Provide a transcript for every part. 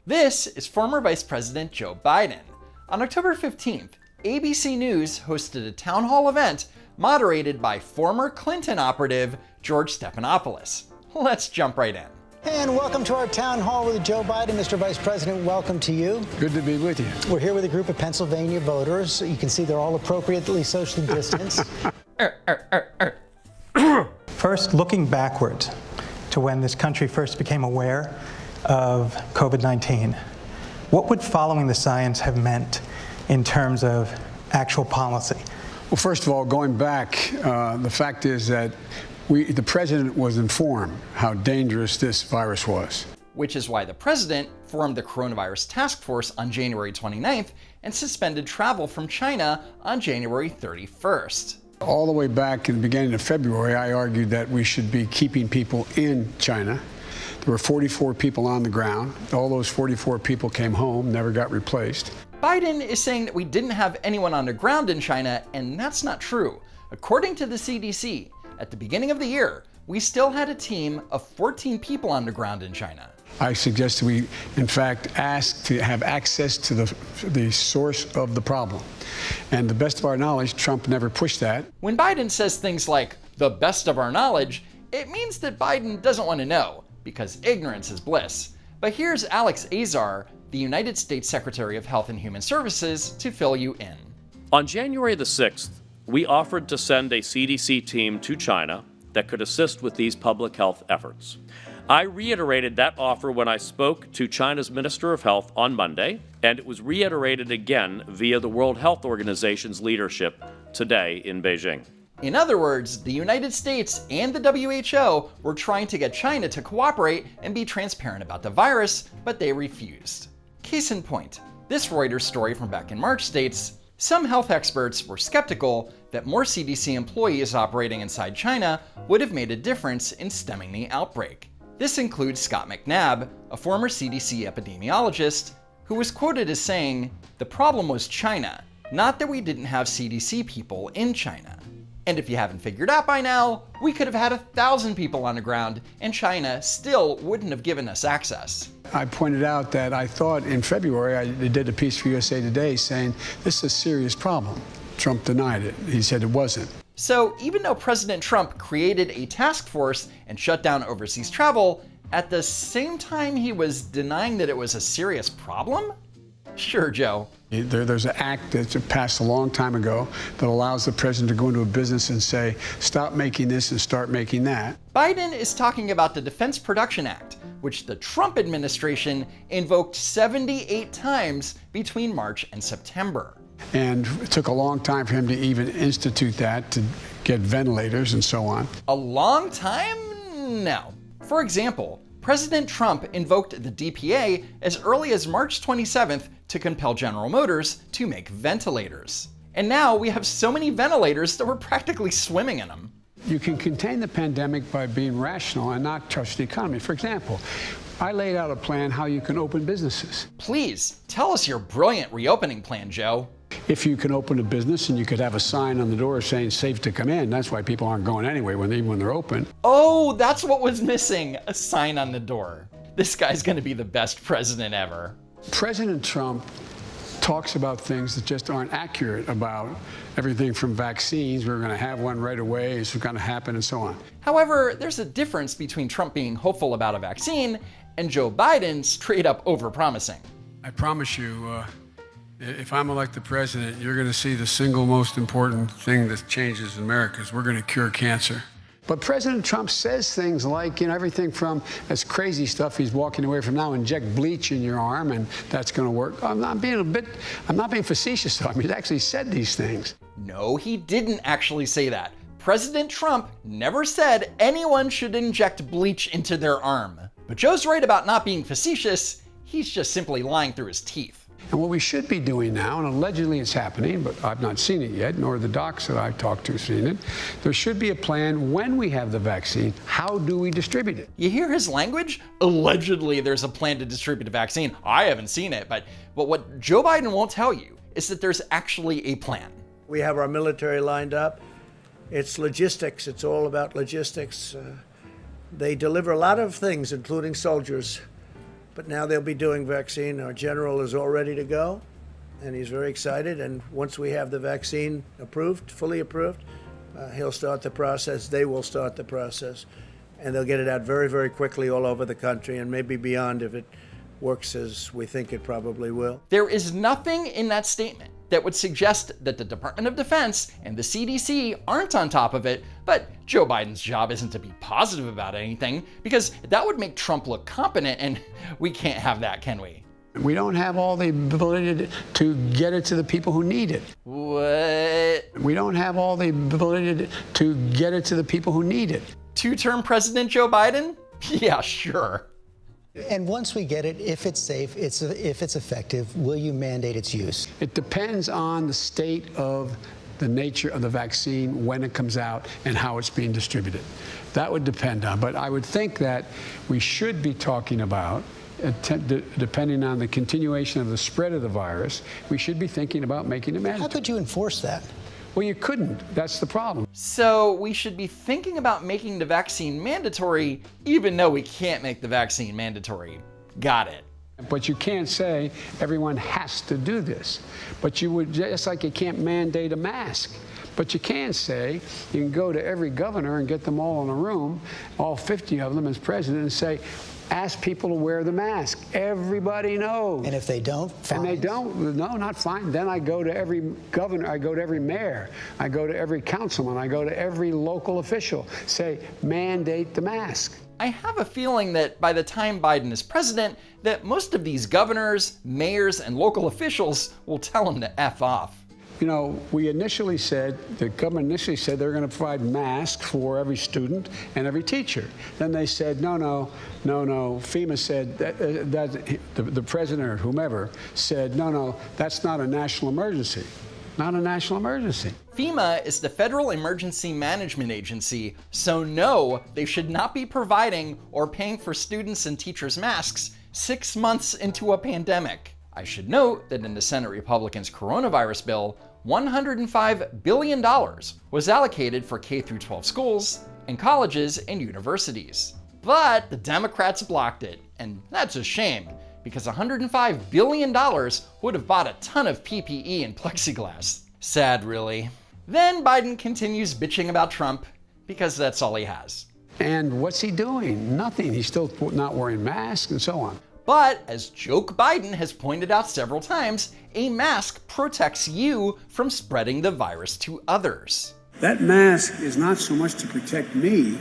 This is former Vice President Joe Biden. On October 15th, ABC News hosted a town hall event moderated by former Clinton operative George Stephanopoulos. Let's jump right in. And welcome to our town hall with Joe Biden. Mr. Vice President, welcome to you. Good to be with you. We're here with a group of Pennsylvania voters. You can see they're all appropriately socially distanced. First, looking backward to when this country first became aware of COVID-19, what would following the science have meant in terms of actual policy? Well, first of all, going back, the fact is that the president was informed how dangerous this virus was. Which is why the president formed the coronavirus task force on January 29th and suspended travel from China on January 31st. All the way back in the beginning of February, I argued that we should be keeping people in China. There were 44 people on the ground. All those 44 people came home, never got replaced. Biden is saying that we didn't have anyone on the ground in China, and that's not true. According to the CDC, at the beginning of the year, we still had a team of 14 people on the ground in China. I suggest we, in fact, ask to have access to the source of the problem. And the best of our knowledge, Trump never pushed that. When Biden says things like, the best of our knowledge, it means that Biden doesn't want to know, because ignorance is bliss. But here's Alex Azar, the United States Secretary of Health and Human Services, to fill you in. On January the 6th, we offered to send a CDC team to China that could assist with these public health efforts. I reiterated that offer when I spoke to China's Minister of Health on Monday, and it was reiterated again via the World Health Organization's leadership today in Beijing. In other words, the United States and the WHO were trying to get China to cooperate and be transparent about the virus, but they refused. Case in point, this Reuters story from back in March states, some health experts were skeptical that more CDC employees operating inside China would have made a difference in stemming the outbreak. This includes Scott McNabb, a former CDC epidemiologist, who was quoted as saying, "The problem was China, not that we didn't have CDC people in China." And if you haven't figured out by now, we could have had 1,000 people on the ground and China still wouldn't have given us access. I pointed out that I thought in February, I did a piece for USA Today saying, this is a serious problem. Trump denied it. He said it wasn't. So even though President Trump created a task force and shut down overseas travel, at the same time he was denying that it was a serious problem? Sure, Joe. There's an act that passed a long time ago that allows the president to go into a business and say, stop making this and start making that. Biden is talking about the Defense Production Act, which the Trump administration invoked 78 times between March and September. And it took a long time for him to even institute that, to get ventilators and so on. A long time? No. For example, President Trump invoked the DPA as early as March 27th to compel General Motors to make ventilators. And now we have so many ventilators that we're practically swimming in them. You can contain the pandemic by being rational and not trust the economy. For example, I laid out a plan how you can open businesses. Please, tell us your brilliant reopening plan, Joe. If you can open a business and you could have a sign on the door saying safe to come in, that's why people aren't going anyway even when they're open. Oh, that's what was missing, a sign on the door. This guy's gonna be the best president ever. President Trump talks about things that just aren't accurate about everything from vaccines, we're going to have one right away, it's going to happen, and so on. However, there's a difference between Trump being hopeful about a vaccine and Joe Biden straight up overpromising. I promise you, if I'm elected president, you're going to see the single most important thing that changes in America is we're going to cure cancer. But President Trump says things like, everything from this crazy stuff he's walking away from now, inject bleach in your arm and that's going to work. I'm not being facetious though. I mean, he actually said these things. No, he didn't actually say that. President Trump never said anyone should inject bleach into their arm. But Joe's right about not being facetious. He's just simply lying through his teeth. And what we should be doing now, and allegedly it's happening, but I've not seen it yet, nor the docs that I've talked to seen it, there should be a plan when we have the vaccine, how do we distribute it? You hear his language? Allegedly there's a plan to distribute a vaccine. I haven't seen it, but what Joe Biden won't tell you is that there's actually a plan. We have our military lined up. It's logistics. It's all about logistics. They deliver a lot of things, including soldiers. but now they'll be doing vaccine. Our general is all ready to go, and he's very excited. And once we have the vaccine approved, fully approved, he'll start the process. They will start the process, and they'll get it out very, very quickly all over the country and maybe beyond if it works as we think it probably will. There is nothing in that statement that would suggest that the Department of Defense and the CDC aren't on top of it, but Joe Biden's job isn't to be positive about anything, because that would make Trump look competent, and we can't have that, can we? We don't have all the ability to get it to the people who need it. What? We don't have all the ability to get it to the people who need it. Two-term President Joe Biden? Yeah, sure. And once we get it, if it's safe, if it's effective, will you mandate its use? It depends on the state of the nature of the vaccine, when it comes out, and how it's being distributed. That would depend on, but I would think that we should be talking about, depending on the continuation of the spread of the virus, we should be thinking about making it mandatory. How could you enforce that? Well, you couldn't. That's the problem. So we should be thinking about making the vaccine mandatory, even though we can't make the vaccine mandatory. Got it. But you can't say everyone has to do this. But you would, just like you can't mandate a mask. But you can say, you can go to every governor and get them all in a room, all 50 of them as president, and say, ask people to wear the mask. Everybody knows. And if they don't, fines? And they don't, no, not fine. Then I go to every governor, I go to every mayor, I go to every councilman, I go to every local official, say, mandate the mask. I have a feeling that by the time Biden is president, that most of these governors, mayors, and local officials will tell him to F off. You know, we initially said, the government initially said they're going to provide masks for every student and every teacher. Then they said, no. FEMA said, the president or whomever said, no, that's not a national emergency. Not a national emergency. FEMA is the Federal Emergency Management Agency, so no, they should not be providing or paying for students and teachers' masks 6 months into a pandemic. I should note that in the Senate Republicans' coronavirus bill, $105 billion was allocated for K-12 schools and colleges and universities. But the Democrats blocked it, and that's a shame, because $105 billion would have bought a ton of PPE and plexiglass. Sad, really. Then Biden continues bitching about Trump, because that's all he has. And what's he doing? Nothing. He's still not wearing masks and so on. But, as Joke Biden has pointed out several times, a mask protects you from spreading the virus to others. That mask is not so much to protect me,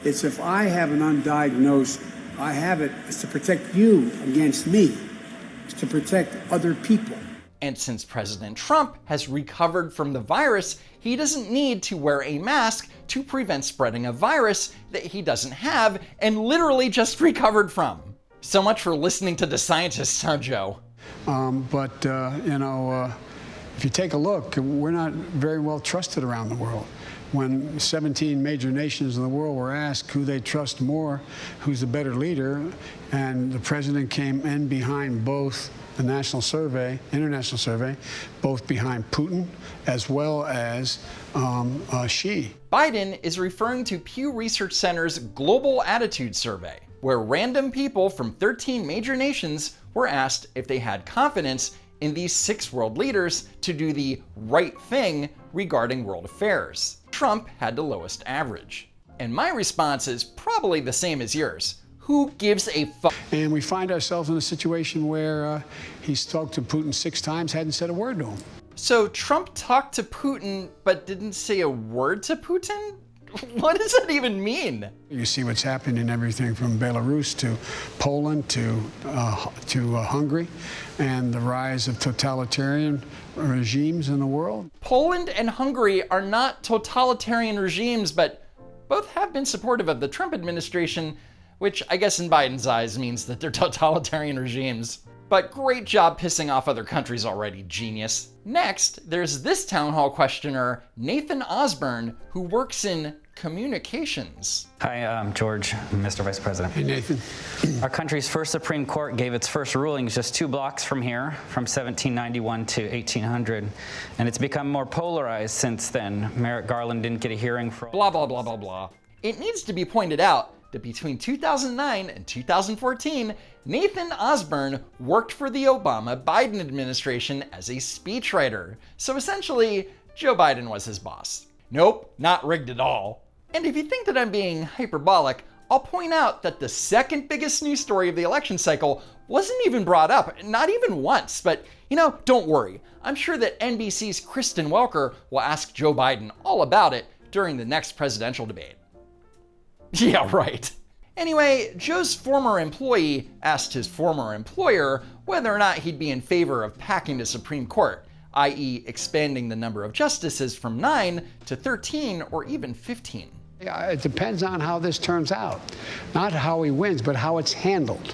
it's if I have an undiagnosed, I have it, it's to protect you against me. It's to protect other people. And since President Trump has recovered from the virus, he doesn't need to wear a mask to prevent spreading a virus that he doesn't have and literally just recovered from. So much for listening to the scientists, huh, Joe? If you take a look, we're not very well trusted around the world. When 17 major nations in the world were asked who they trust more, who's the better leader, and the president came in behind both the national survey, international survey, both behind Putin as well as Xi. Biden is referring to Pew Research Center's Global Attitude Survey, where random people from 13 major nations were asked if they had confidence in these 6 world leaders to do the right thing regarding world affairs. Trump had the lowest average. And my response is probably the same as yours. Who gives a fuck? And we find ourselves in a situation where he's talked to Putin 6 times, hadn't said a word to him. So Trump talked to Putin, but didn't say a word to Putin? What does that even mean? You see what's happening in everything from Belarus to Poland to Hungary, and the rise of totalitarian regimes in the world. Poland and Hungary are not totalitarian regimes, but both have been supportive of the Trump administration, which I guess in Biden's eyes means that they're totalitarian regimes. But great job pissing off other countries already, genius. Next, there's this town hall questioner, Nathan Osborne, who works in communications. Hi, I'm George, Mr. Vice President. Hey, Nathan. Our country's first Supreme Court gave its first rulings just 2 blocks from here, from 1791 to 1800, and it's become more polarized since then. Merrick Garland didn't get a hearing for... Blah, blah, blah, blah, blah. It needs to be pointed out that between 2009 and 2014, Nathan Osborne worked for the Obama-Biden administration as a speechwriter. So essentially, Joe Biden was his boss. Nope, not rigged at all. And if you think that I'm being hyperbolic, I'll point out that the second biggest news story of the election cycle wasn't even brought up, not even once. But, don't worry. I'm sure that NBC's Kristen Welker will ask Joe Biden all about it during the next presidential debate. Yeah, right. Anyway, Joe's former employee asked his former employer whether or not he'd be in favor of packing the Supreme Court, i.e. expanding the number of justices from 9 to 13 or even 15. It depends on how this turns out. Not how he wins, but how it's handled.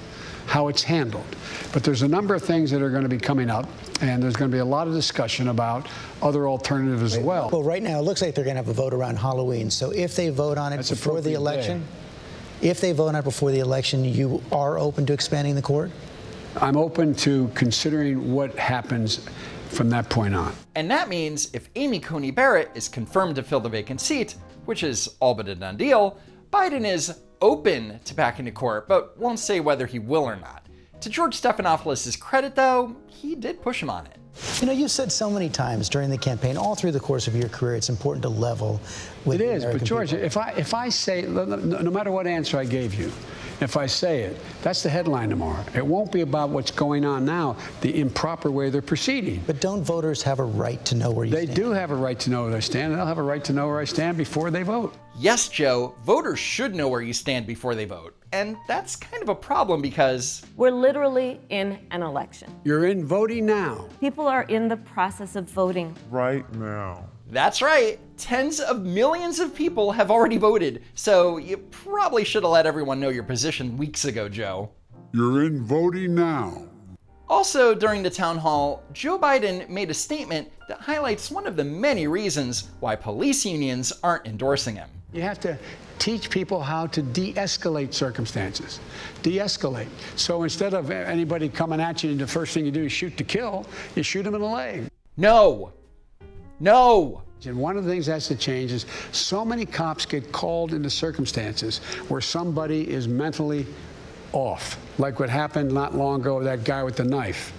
But there's a number of things that are going to be coming up, and there's going to be a lot of discussion about other alternatives as well. Well, right now, it looks like they're going to have a vote around Halloween. So if they vote on it before the election, you are open to expanding the court? I'm open to considering what happens from that point on. And that means if Amy Coney Barrett is confirmed to fill the vacant seat, which is all but a done deal, Biden is open to packing the court, but won't say whether he will or not. To George Stephanopoulos' credit, though, he did push him on it. You've said so many times during the campaign, all through the course of your career, it's important to level with It is, American but George, people. if I say, no matter what answer I gave you, if I say it, that's the headline tomorrow. It won't be about what's going on now, the improper way they're proceeding. But don't voters have a right to know where you stand? They do have a right to know where they stand, and they'll have a right to know where I stand before they vote. Yes, Joe, voters should know where you stand before they vote. And that's kind of a problem because we're literally in an election. You're in voting now. People are in the process of voting right now. That's right. Tens of millions of people have already voted. So you probably should have let everyone know your position weeks ago, Joe. You're in voting now. Also, during the town hall, Joe Biden made a statement that highlights one of the many reasons why police unions aren't endorsing him. You have to teach people how to de-escalate circumstances. De-escalate. So instead of anybody coming at you and the first thing you do is shoot to kill, you shoot them in the leg. No. And one of the things that has to change is so many cops get called into circumstances where somebody is mentally off, like what happened not long ago with that guy with the knife.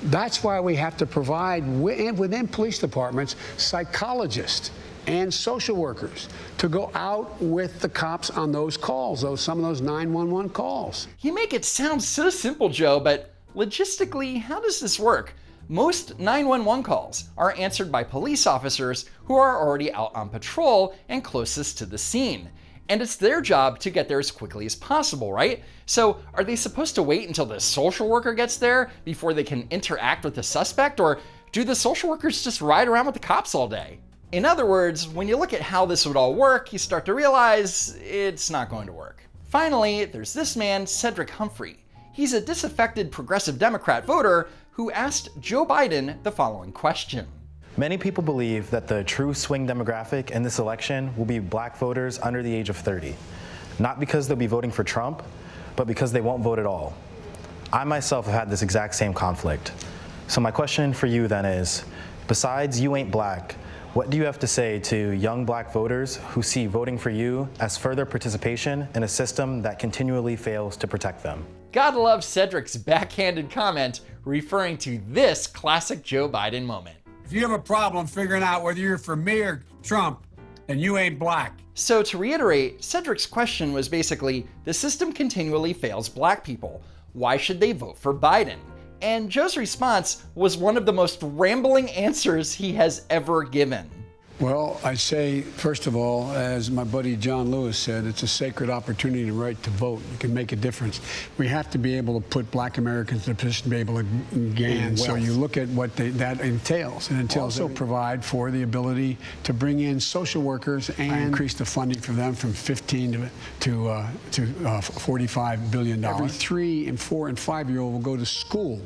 That's why we have to provide within police departments psychologists and social workers to go out with the cops on those calls, some of those 911 calls. You make it sound so simple, Joe, but logistically, how does this work? Most 911 calls are answered by police officers who are already out on patrol and closest to the scene. And it's their job to get there as quickly as possible, right? So are they supposed to wait until the social worker gets there before they can interact with the suspect? Or do the social workers just ride around with the cops all day? In other words, when you look at how this would all work, you start to realize it's not going to work. Finally, there's this man, Cedric Humphrey. He's a disaffected progressive Democrat voter who asked Joe Biden the following question. Many people believe that the true swing demographic in this election will be black voters under the age of 30. Not because they'll be voting for Trump, but because they won't vote at all. I myself have had this exact same conflict. So my question for you then is, besides you ain't black, what do you have to say to young black voters who see voting for you as further participation in a system that continually fails to protect them? Gotta love Cedric's backhanded comment referring to this classic Joe Biden moment. If you have a problem figuring out whether you're for me or Trump, then you ain't black. So to reiterate, Cedric's question was basically, the system continually fails black people. Why should they vote for Biden? And Joe's response was one of the most rambling answers he has ever given. Well, I say, first of all, as my buddy John Lewis said, it's a sacred opportunity and right to vote. You can make a difference. We have to be able to put black Americans in a position to be able to gain. So you look at what that entails. It entails also provide for the ability to bring in social workers and increase the funding for them from 15 to $45 billion. Every 3 and 4 and 5-year-old will go to school.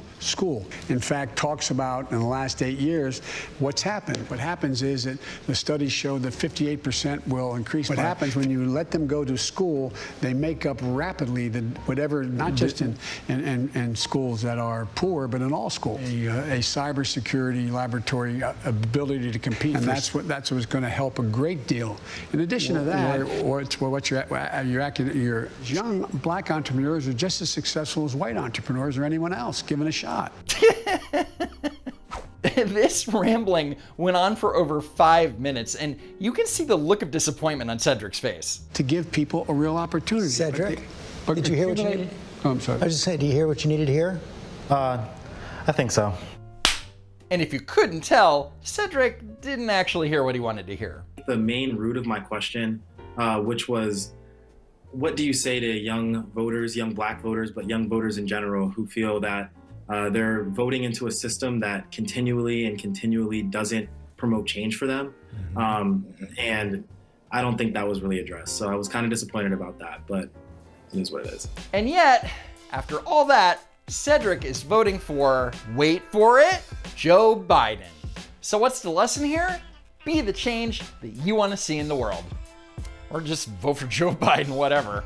In fact, talks about in the last 8 years what's happened. What happens is that The studies show that 58% will increase. What happens when you let them go to school, they make up rapidly whatever, not just in schools that are poor, but in all schools. A cybersecurity laboratory ability to compete, and that's what's going to help a great deal. In addition to that, your young black entrepreneurs are just as successful as white entrepreneurs or anyone else given a shot. This rambling went on for over 5 minutes, and you can see the look of disappointment on Cedric's face. To give people a real opportunity. Cedric, did you hear what you needed? Oh, I'm sorry. I was just saying, do you hear what you needed to hear? I think so. And if you couldn't tell, Cedric didn't actually hear what he wanted to hear. The main root of my question, which was, what do you say to young voters, young black voters, but young voters in general who feel that they're voting into a system that continually doesn't promote change for them? And I don't think that was really addressed. So I was kind of disappointed about that, but it is what it is. And yet, after all that, Cedric is voting for, wait for it, Joe Biden. So what's the lesson here? Be the change that you want to see in the world. Or just vote for Joe Biden, whatever.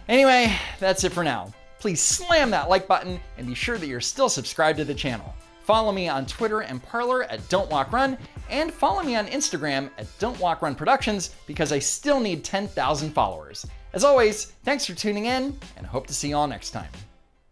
Anyway, that's it for now. Please slam that like button and be sure that you're still subscribed to the channel. Follow me on Twitter and Parler at Don't Walk Run, and follow me on Instagram at Don't Walk Run Productions because I still need 10,000 followers. As always, thanks for tuning in, and hope to see you all next time.